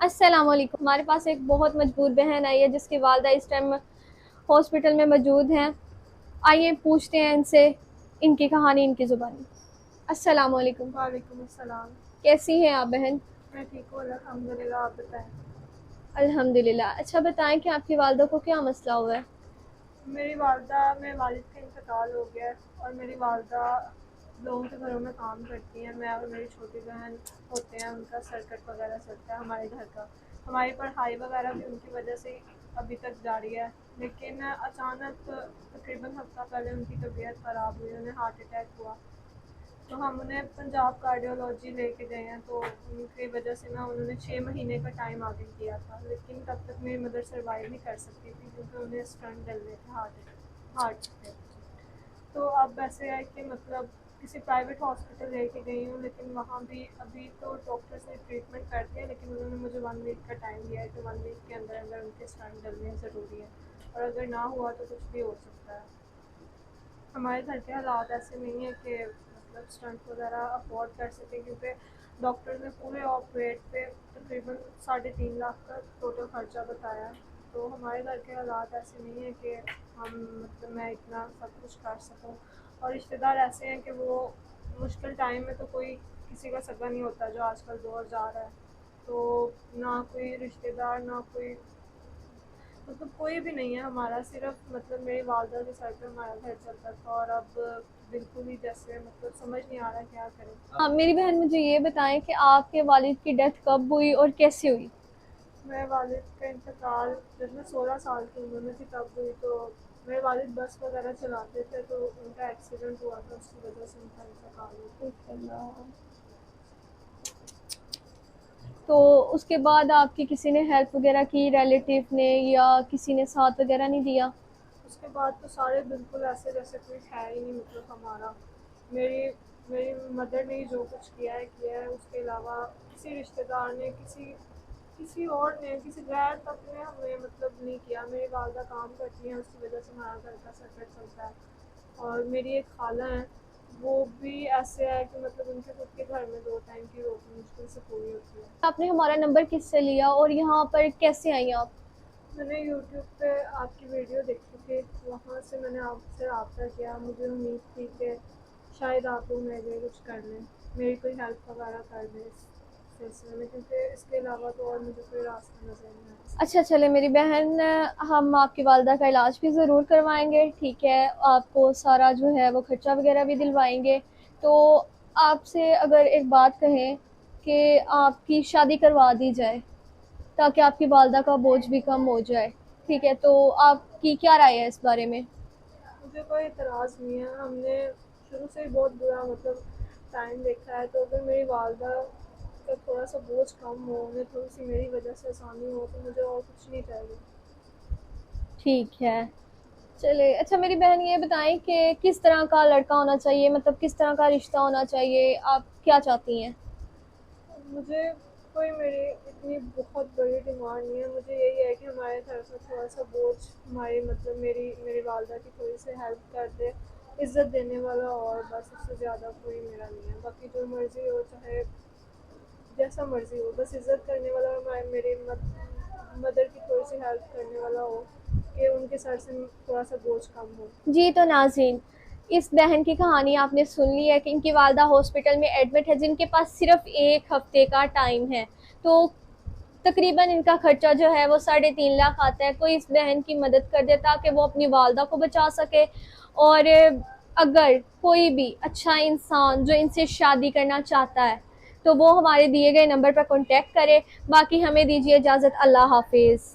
السلام علیکم. ہمارے پاس ایک بہت مجبور بہن آئی ہے جس کی والدہ اس ٹائم ہاسپٹل میں موجود ہیں. آئیے پوچھتے ہیں ان سے ان کی کہانی ان کی زبانی. السلام علیکم. وعلیکم السلام. کیسی ہیں آپ بہن؟ میں ٹھیک ہوں الحمدللہ. آپ بتائیں. الحمدللہ. اچھا بتائیں کہ آپ کی والدہ کو کیا مسئلہ ہوا ہے؟ میری والدہ میں والد کا انتقال ہو گیا ہے اور میری والدہ لوگوں کے گھروں میں کام کرتی ہیں. میں اور میری چھوٹی بہن ہوتے ہیں، ان کا سرکٹ وغیرہ چلتا ہے ہمارے گھر کا. ہماری پڑھائی وغیرہ بھی ان کی وجہ سے ابھی تک جاری ہے، لیکن اچانک تقریباً ہفتہ پہلے ان کی طبیعت خراب ہوئی، انہیں ہارٹ اٹیک ہوا. تو ہم انہیں پنجاب کارڈیولوجی لے کے گئے ہیں، تو ان کی وجہ سے انہوں نے 6 مہینے کا ٹائم آگے کیا تھا، لیکن تب تک میری مدر سروائیو نہیں کر سکتی تھی کیونکہ انہیں اسٹنٹ ڈلنے تھے ہارٹ پہ. تو اب ایسے ہے کہ مطلب کسی پرائیویٹ ہاسپٹل لے کے گئی ہوں، لیکن وہاں بھی ابھی تو ڈاکٹر سے ٹریٹمنٹ کرتے ہیں، لیکن انہوں نے مجھے 1 ویک کا ٹائم دیا ہے کہ 1 ویک کے اندر اندر ان کے اسٹنٹ ڈلنے ضروری ہے، اور اگر نہ ہوا تو کچھ بھی ہو سکتا ہے. ہمارے گھر کے حالات ایسے نہیں ہیں کہ مطلب اسٹنٹ وغیرہ افورڈ کر سکیں، کیونکہ ڈاکٹر نے پورے آپریٹ پہ تقریباً 3.5 لاکھ کا ٹوٹل خرچہ بتایا. تو ہمارے گھر کے حالات ایسے نہیں ہیں کہ ہم مطلب میں اتنا سب کچھ کر سکوں. اور رشتہ دار ایسے ہیں کہ وہ مشکل ٹائم میں تو کوئی کسی کا سگا نہیں ہوتا جو آج کل دور جا رہا ہے. تو نہ کوئی رشتہ دار، نہ کوئی مطلب کوئی بھی نہیں ہے ہمارا. صرف مطلب میری والدہ کے سر پہ ہمارا گھر چلتا تھا، اور اب بالکل ہی جیسے مطلب سمجھ نہیں آ رہا کیا کریں. میری بہن مجھے یہ بتائیں کہ آپ کے والد کی ڈیتھ کب ہوئی اور کیسے ہوئی؟ میرے والد کا انتقال جب میں 16 سال کی عمر میں تھی تب ہوئی. تو میرے والد بس وغیرہ چلاتے تھے، تو ان کا ایکسیڈنٹ ہوا تھا، اس کی وجہ سے ان کا انتقال ہوا. تو اس کے بعد آپ کی کسی نے ہیلپ وغیرہ کی، ریلیٹیو نے یا کسی نے ساتھ وغیرہ نہیں دیا؟ اس کے بعد تو سارے بالکل ایسے جیسے کوئی ہے ہی نہیں مطلب ہمارا. میری مدر نے جو کچھ کیا ہے، اس کے علاوہ کسی رشتہ دار نے، کسی اور نے، کسی غیر تک نے ہمیں مطلب نہیں کیا. میری والدہ کام کرتی ہیں، اس کی وجہ سے ہمارا گھر کا سرکٹ چلتا ہے. اور میری ایک خالہ ہیں، وہ بھی ایسے ہے کہ مطلب ان کے خود کے گھر میں 2 ٹائم کی روٹی مشکل سے پوری ہوتی ہے. آپ نے ہمارا نمبر کس سے لیا اور یہاں پر کیسے آئی آپ؟ میں نے یوٹیوب پہ آپ کی ویڈیو دیکھی تھی، وہاں سے میں نے آپ سے رابطہ کیا. مجھے امید تھی کہ شاید آپ لوگ میرے لیے کچھ کر لیں، میری کوئی ہیلپ وغیرہ کر دیں اس سلسلے میں، کیونکہ اس کے علاوہ تو اور مجھے کوئی راستہ نظر نہیں آتا. اچھا چلے میری بہن، ہم آپ کی والدہ کا علاج بھی ضرور کروائیں گے، ٹھیک ہے؟ آپ کو سارا جو ہے وہ خرچہ وغیرہ بھی دلوائیں گے. تو آپ سے اگر ایک بات کہیں کہ آپ کی شادی کروا دی جائے تاکہ آپ کی والدہ کا بوجھ بھی کم ہو جائے، ٹھیک ہے؟ تو آپ کی کیا رائے ہے اس بارے میں؟ مجھے کوئی اعتراض نہیں ہے. ہم نے شروع سے ہی بہت برا مطلب ٹائم دیکھا ہے، تو اگر میری والدہ کا تھوڑا سا بوجھ کم ہو، انہیں تھوڑی سی میری وجہ سے آسانی ہو، تو مجھے اور کچھ نہیں چاہیے. ٹھیک ہے چلے. اچھا میری بہن یہ بتائیں کہ کس طرح کا لڑکا ہونا چاہیے، مطلب کس طرح کا رشتہ ہونا چاہیے، آپ کیا چاہتی ہیں؟ مجھے کوئی میری اتنی بہت بڑی ڈیمانڈ نہیں ہے. مجھے یہی ہے کہ ہمارے گھر کا تھوڑا سا بوجھ ہماری مطلب میری والدہ کی تھوڑی سی ہیلپ کر دے، عزت دینے والا، اور بس اس سے زیادہ کوئی میرا نہیں ہے. باقی جو مرضی ہو، چاہے جیسا مرضی ہو، بس عزت کرنے والا، میری مدر کی تھوڑی سی ہیلپ کرنے والا ہو کہ ان کے سر سے تھوڑا سا بوجھ کم ہو. جی تو ناظرین، اس بہن کی کہانی آپ نے سن لی ہے کہ ان کی والدہ ہاسپٹل میں ایڈمٹ ہے، جن کے پاس صرف 1 ہفتے کا ٹائم ہے. تو تقریباً ان کا خرچہ جو ہے وہ 3.5 لاکھ آتا ہے. کوئی اس بہن کی مدد کر دے تاکہ وہ اپنی والدہ کو بچا سکے. اور اگر کوئی بھی اچھا انسان جو ان سے شادی کرنا چاہتا ہے تو وہ ہمارے دیے گئے نمبر پر کانٹیکٹ کرے. باقی ہمیں دیجیے اجازت. اللہ حافظ.